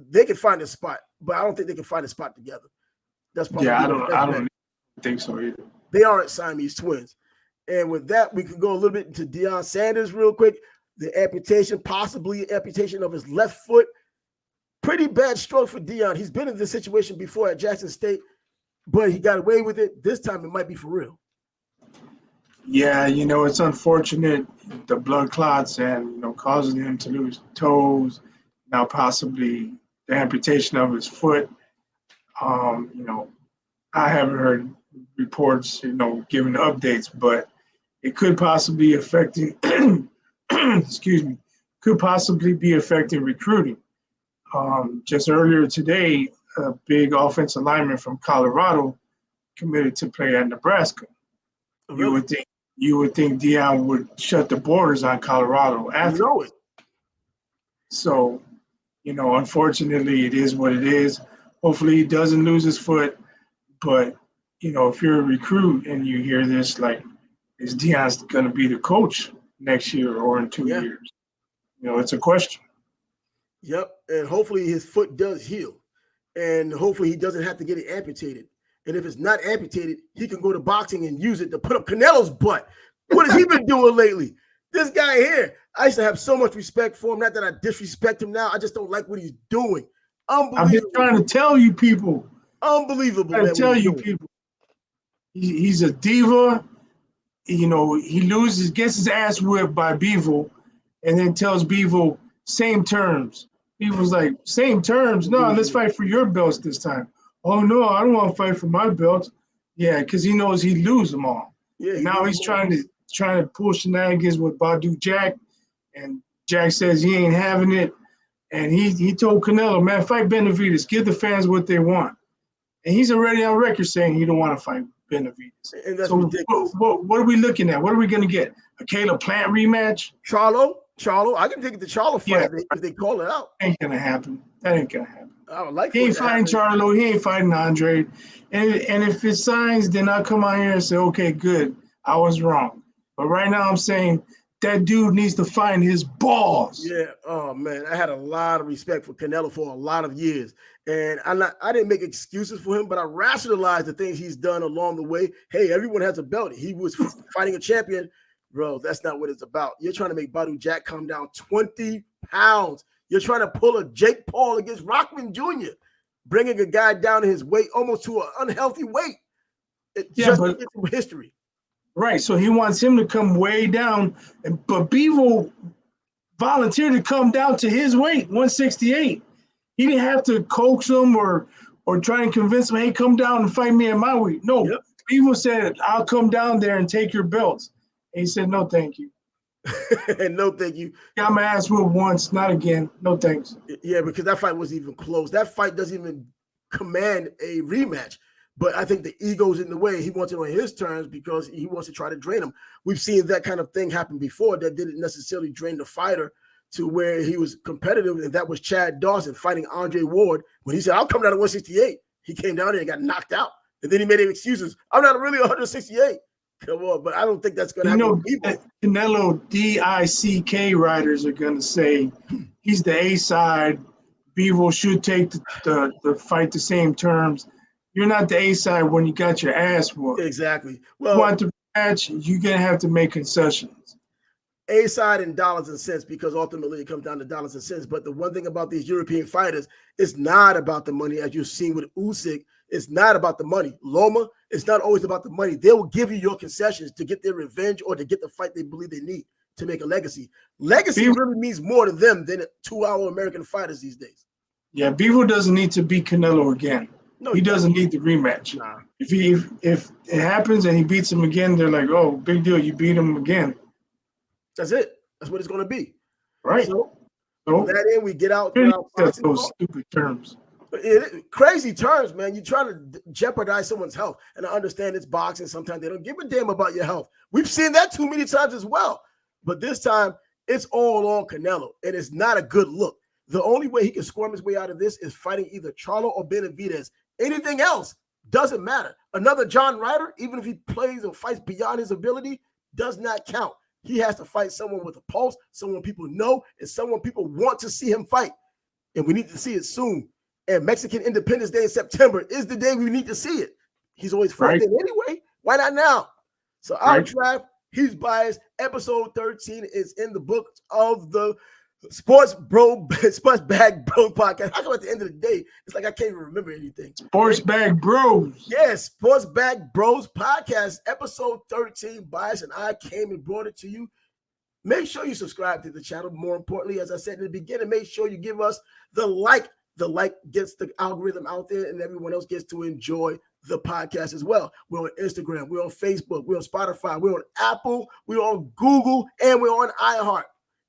[SPEAKER 1] they can find a spot, but I don't think they can find a spot together. That's probably
[SPEAKER 2] I don't think so either.
[SPEAKER 1] They aren't Siamese twins. And with that, we can go a little bit into Deion Sanders real quick. The amputation, possibly amputation of his left foot. Pretty bad stroke for Deion. He's been in this situation before at Jackson State, but he got away with it. This time it might be for real.
[SPEAKER 2] Yeah, it's unfortunate, the blood clots and, causing him to lose toes, now possibly the amputation of his foot. I haven't heard reports, giving updates, but it could possibly be affecting, could possibly be affecting recruiting. Just earlier today, a big offensive lineman from Colorado committed to play at Nebraska.
[SPEAKER 1] Oh, really?
[SPEAKER 2] You would think Deion would shut the borders on Colorado after.
[SPEAKER 1] It.
[SPEAKER 2] So, unfortunately, it is what it is. Hopefully, he doesn't lose his foot. But, if you're a recruit and you hear this, like, is Deion's going to be the coach next year or in 2 years? It's a question.
[SPEAKER 1] Yep, and hopefully his foot does heal, and hopefully he doesn't have to get it amputated. And if it's not amputated, he can go to boxing and use it to put up Canelo's butt. What has he been doing lately? This guy here, I used to have so much respect for him. Not that I disrespect him now. I just don't like what he's doing. Unbelievable.
[SPEAKER 2] I'm just trying to tell you people.
[SPEAKER 1] Unbelievable.
[SPEAKER 2] I'm tell you people. He's a diva. You know, he loses, gets his ass whipped by Bivol, and then tells Bivol, same terms. Bevil's like, same terms? No, let's fight for your belts this time. Oh, no, I don't want to fight for my belts. Yeah, because he knows he'd lose them all. Yeah. Now he's trying to pull shenanigans with Badu Jack, and Jack says he ain't having it. And he told Canelo, man, fight Benavidez. Give the fans what they want. And he's already on record saying he don't want to fight Benavidez.
[SPEAKER 1] And that's
[SPEAKER 2] so
[SPEAKER 1] ridiculous.
[SPEAKER 2] What are we looking at? What are we going to get? A Caleb Plant rematch?
[SPEAKER 1] Charlo, I can take the Charlo fight if they call it out.
[SPEAKER 2] Ain't going to happen. That ain't going to happen.
[SPEAKER 1] I would like
[SPEAKER 2] he ain't fighting Charlo. He ain't fighting Andre. And if it signs, then I'll come out here and say, okay, good. I was wrong. But right now I'm saying that dude needs to find his balls.
[SPEAKER 1] Yeah. Oh, man. I had a lot of respect for Canelo for a lot of years. And I didn't make excuses for him, but I rationalized the things he's done along the way. Hey, everyone has a belt. He was fighting a champion. Bro, that's not what it's about. You're trying to make Badu Jack come down 20 pounds. You're trying to pull a Jake Paul against Rockman Jr., bringing a guy down in his weight almost to an unhealthy weight. But history.
[SPEAKER 2] Right, so he wants him to come way down, but Bivol volunteered to come down to his weight, 168. He didn't have to coax him or try and convince him, hey, come down and fight me at my weight. No, Bivol said, I'll come down there and take your belts. And he said, no, thank you.
[SPEAKER 1] No, thank you.
[SPEAKER 2] Got my ass whooped once, not again. No thanks.
[SPEAKER 1] Yeah, because that fight wasn't even close. That fight doesn't even command a rematch. But I think the ego's in the way. He wants it on his terms because he wants to try to drain him. We've seen that kind of thing happen before that didn't necessarily drain the fighter to where he was competitive, and that was Chad Dawson fighting Andre Ward. When he said, I'll come down to 168, he came down there and got knocked out. And then he made excuses. I'm not really 168. Come on, but I don't think that's going to happen.
[SPEAKER 2] You know, Canelo DICK writers are going to say he's the A side. Bivol should take the fight the same terms. You're not the A side when you got your ass whooped.
[SPEAKER 1] Exactly.
[SPEAKER 2] Well, you want the match, you're going to have to make concessions.
[SPEAKER 1] A side in dollars and cents, because ultimately it comes down to dollars and cents. But the one thing about these European fighters, it's not about the money, as you've seen with Usyk. It's not about the money. Loma, it's not always about the money. They will give you your concessions to get their revenge or to get the fight they believe they need to make a legacy. Legacy really means more to them than 2-hour American fighters these days.
[SPEAKER 2] Yeah, Bivol doesn't need to beat Canelo again. No, he doesn't need the rematch.
[SPEAKER 1] Nah.
[SPEAKER 2] If it happens and he beats him again, they're like, oh, big deal, you beat him again.
[SPEAKER 1] That's it. That's what it's going to be.
[SPEAKER 2] Right.
[SPEAKER 1] So that end, we get out.
[SPEAKER 2] That's those stupid terms.
[SPEAKER 1] Crazy terms, man. You're trying to jeopardize someone's health. And I understand it's boxing. Sometimes they don't give a damn about your health. We've seen that too many times as well. But this time, it's all on Canelo. And it's not a good look. The only way he can squirm his way out of this is fighting either Charlo or Benavidez. Anything else doesn't matter. Another John Ryder, even if he plays or fights beyond his ability, does not count. He has to fight someone with a pulse, someone people know, and someone people want to see him fight. And we need to see it soon. And Mexican Independence Day in September is the day we need to see it. He's always fighting anyway. Why not now? So our Trav, he's biased. Episode 13 is in the book of the Sports Bag Bro podcast. How come at the end of the day, it's like I can't even remember anything.
[SPEAKER 2] Sports Bag Bros.
[SPEAKER 1] Yes, Sports Bag Bros podcast, episode 13. Bias and I came and brought it to you. Make sure you subscribe to the channel. More importantly, as I said in the beginning, make sure you give us the like. The like gets the algorithm out there, and everyone else gets to enjoy the podcast as well. We're on Instagram, we're on Facebook, we're on Spotify, we're on Apple, we're on Google, and we're on iHeart.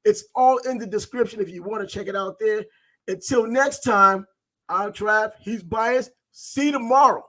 [SPEAKER 1] It's all in the description if you want to check it out there. Until next time, I'm Trav. He's biased. See you tomorrow.